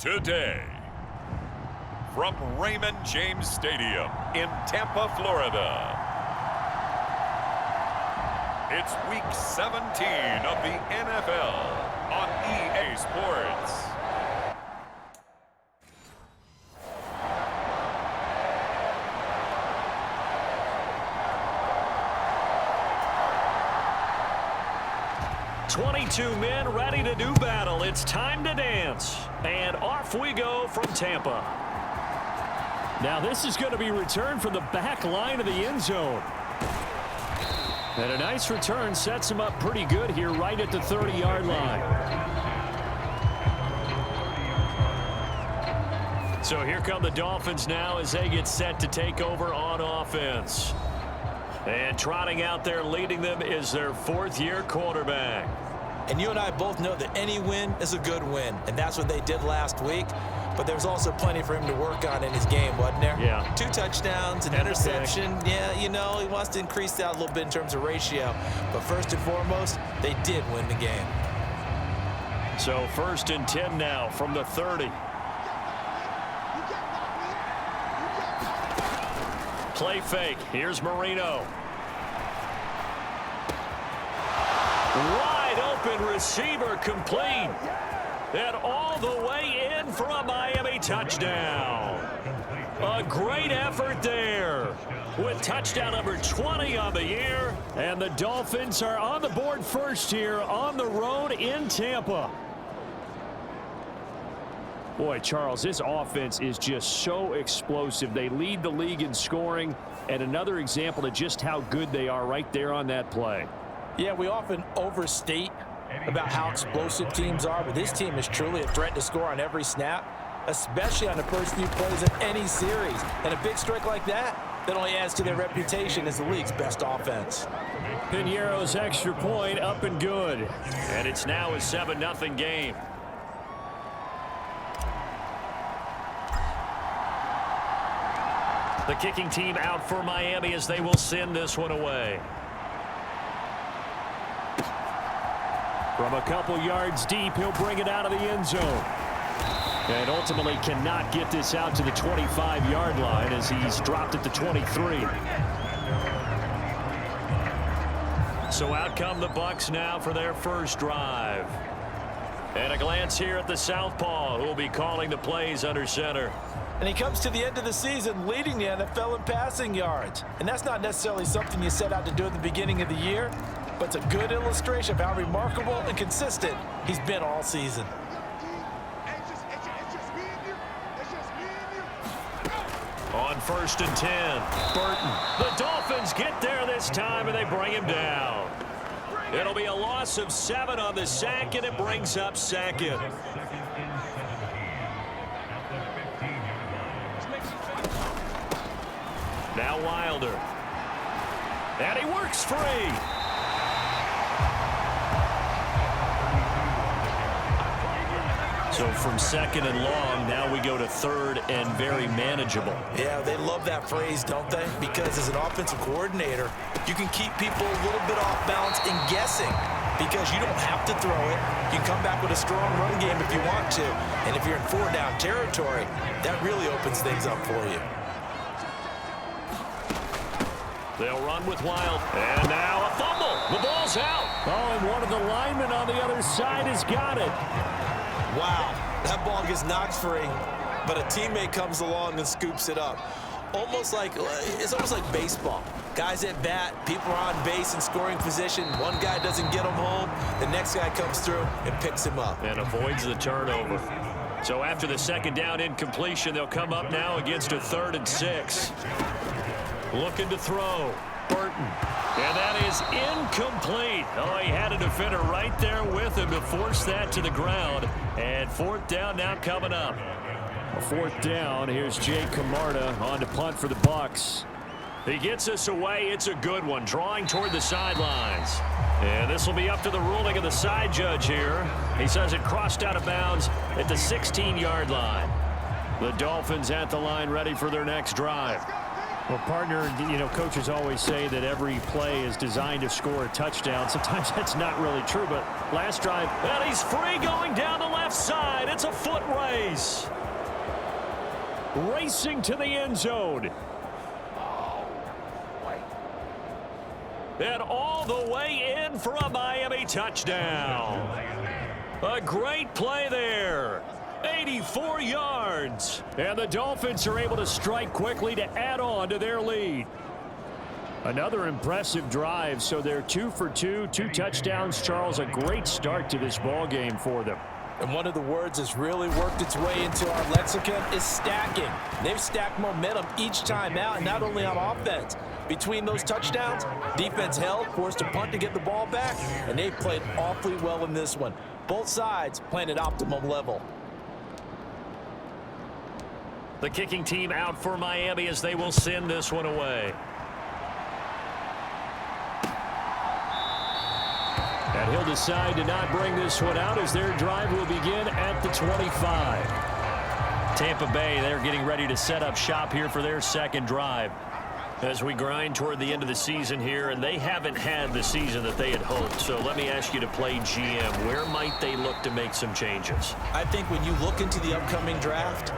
Today, from Raymond James Stadium in Tampa, Florida, it's Week 17 of the NFL on EA Sports. "22 men ready to do battle. It's time to dance." And off we go from Tampa. Now this is going to be returned from the back line of the end zone. And a nice return sets him up pretty good here right at the 30-yard line. So here come the Dolphins now as they get set to take over on offense. And trotting out there leading them is their fourth-year quarterback. And you and I both know that any win is a good win, and that's what they did last week. But there's also plenty for him to work on in his game, wasn't there? Yeah. 2 touchdowns, an interception. Yeah, you know, he wants to increase that a little bit in terms of ratio. But first and foremost, they did win the game. So 1st and 10 now from the 30. Play fake. Here's Marino. Wide open receiver complete. And all the way in for a Miami touchdown. A great effort there with touchdown number 20 on the year. And the Dolphins are on the board first here on the road in Tampa. Boy, Charles, this offense is just so explosive. They lead the league in scoring, and another example of just how good they are right there on that play. Yeah, we often overstate about how explosive teams are, but this team is truly a threat to score on every snap, especially on the first few plays of any series. And a big strike like that only adds to their reputation as the league's best offense. Piñeiro's extra point up and good. And it's now a 7-0 game. The kicking team out for Miami as they will send this one away. From a couple yards deep, he'll bring it out of the end zone. And ultimately cannot get this out to the 25-yard line as he's dropped at the 23. So out come the Bucs now for their first drive. And a glance here at the southpaw, who will be calling the plays under center. And he comes to the end of the season leading the NFL in passing yards. And that's not necessarily something you set out to do at the beginning of the year, but it's a good illustration of how remarkable and consistent he's been all season. On 1st and 10, Burton. The Dolphins get there this time, and they bring him down. It'll be a loss of 7 on the sack, and it brings up 2nd. Now Wilder. And he works free. So from 2nd and long, now we go to 3rd and very manageable. Yeah, they love that phrase, don't they? Because as an offensive coordinator, you can keep people a little bit off balance and guessing because you don't have to throw it. You can come back with a strong run game if you want to. And if you're in 4-down territory, that really opens things up for you. They'll run with Wild. And now a fumble. The ball's out. Oh, and one of the linemen on the other side has got it. Wow, that ball gets knocked free, but a teammate comes along and scoops it up. It's almost like baseball. Guys at bat, people are on base in scoring position. One guy doesn't get him home. The next guy comes through and picks him up. And avoids the turnover. So after the 2nd down incompletion, they'll come up now against a 3rd and 6. Looking to throw. Burton. And that is incomplete. Oh, he had a defender right there with him to force that to the ground. And 4th down now coming up. A 4th down. Here's Jay Camarda on to punt for the Bucs. He gets us away. It's a good one. Drawing toward the sidelines. And this will be up to the ruling of the side judge here. He says it crossed out of bounds at the 16-yard line. The Dolphins at the line ready for their next drive. Well, partner, coaches always say that every play is designed to score a touchdown. Sometimes that's not really true, but last drive, and he's free going down the left side. It's a foot race. Racing to the end zone. And all the way in for a Miami touchdown. A great play there. 84 yards. And the Dolphins are able to strike quickly to add on to their lead. Another impressive drive. So they're 2 for 2, 2 touchdowns. Charles, a great start to this ball game for them. And one of the words that's really worked its way into our lexicon is stacking. They've stacked momentum each time out, and not only on offense. Between those touchdowns, defense held, forced a punt to get the ball back, and they played awfully well in this one. Both sides playing at optimum level. The kicking team out for Miami as they will send this one away. And he'll decide to not bring this one out as their drive will begin at the 25. Tampa Bay, they're getting ready to set up shop here for their second drive. As we grind toward the end of the season here, and they haven't had the season that they had hoped. So let me ask you to play GM. Where might they look to make some changes? I think when you look into the upcoming draft,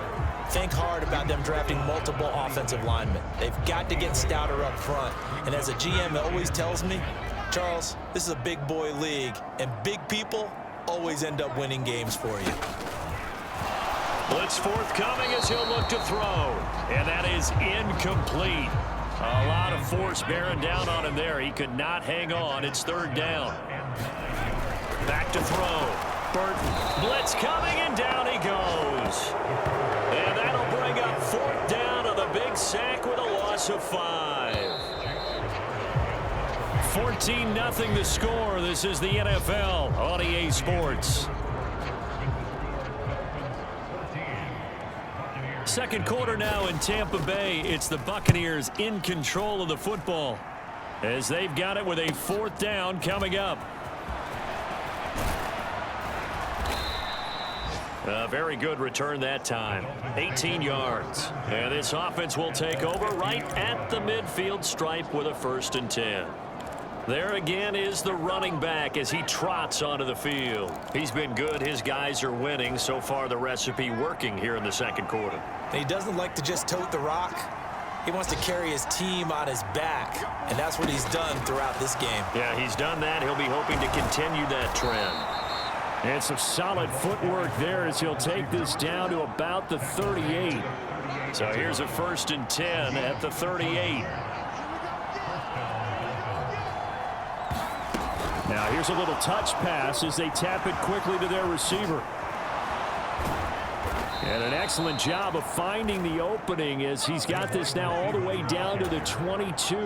think hard about them drafting multiple offensive linemen. They've got to get stouter up front. And as a GM always tells me, Charles, this is a big boy league, and big people always end up winning games for you. Blitz forthcoming as he'll look to throw. And that is incomplete. A lot of force bearing down on him there. He could not hang on. It's third down. Back to throw. Burton. Blitz coming, and down he goes. And that'll bring up fourth down on the big sack with a loss of 5. 14-0 the score. This is the NFL on EA Sports. Second quarter now in Tampa Bay. It's the Buccaneers in control of the football as they've got it with a fourth down coming up. A very good return that time. 18 yards. And this offense will take over right at the midfield stripe with a 1st and 10. There again is the running back as he trots onto the field. He's been good. His guys are winning. So far, the recipe working here in the second quarter. And he doesn't like to just tote the rock. He wants to carry his team on his back, and that's what he's done throughout this game. Yeah, he's done that. He'll be hoping to continue that trend. And some solid footwork there as he'll take this down to about the 38. So here's a 1st and 10 at the 38. Now here's a little touch pass as they tap it quickly to their receiver. And an excellent job of finding the opening as he's got this now all the way down to the 22.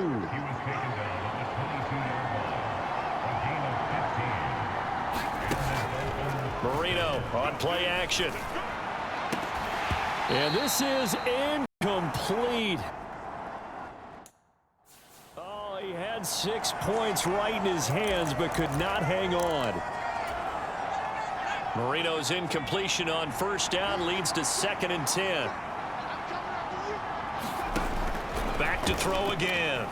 Marino on play action. And this is incomplete. Oh, he had 6 points right in his hands but could not hang on. Marino's incompletion on 1st down leads to 2nd and 10. Back to throw again.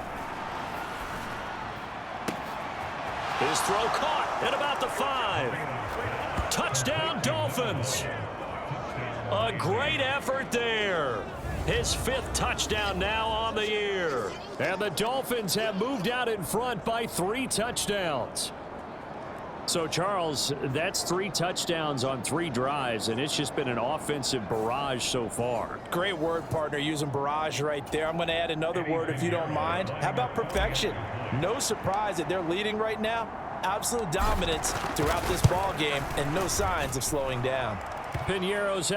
His throw caught at about the 5. Touchdown Dolphins. A great effort there. His 5th touchdown now on the year. And the Dolphins have moved out in front by 3 touchdowns. So, Charles, that's 3 touchdowns on 3 drives, and it's just been an offensive barrage so far. Great word, partner, using barrage right there. I'm going to add another word if you don't mind. How about perfection? No surprise that they're leading right now. Absolute dominance throughout this ball game and no signs of slowing down. Piñeiro's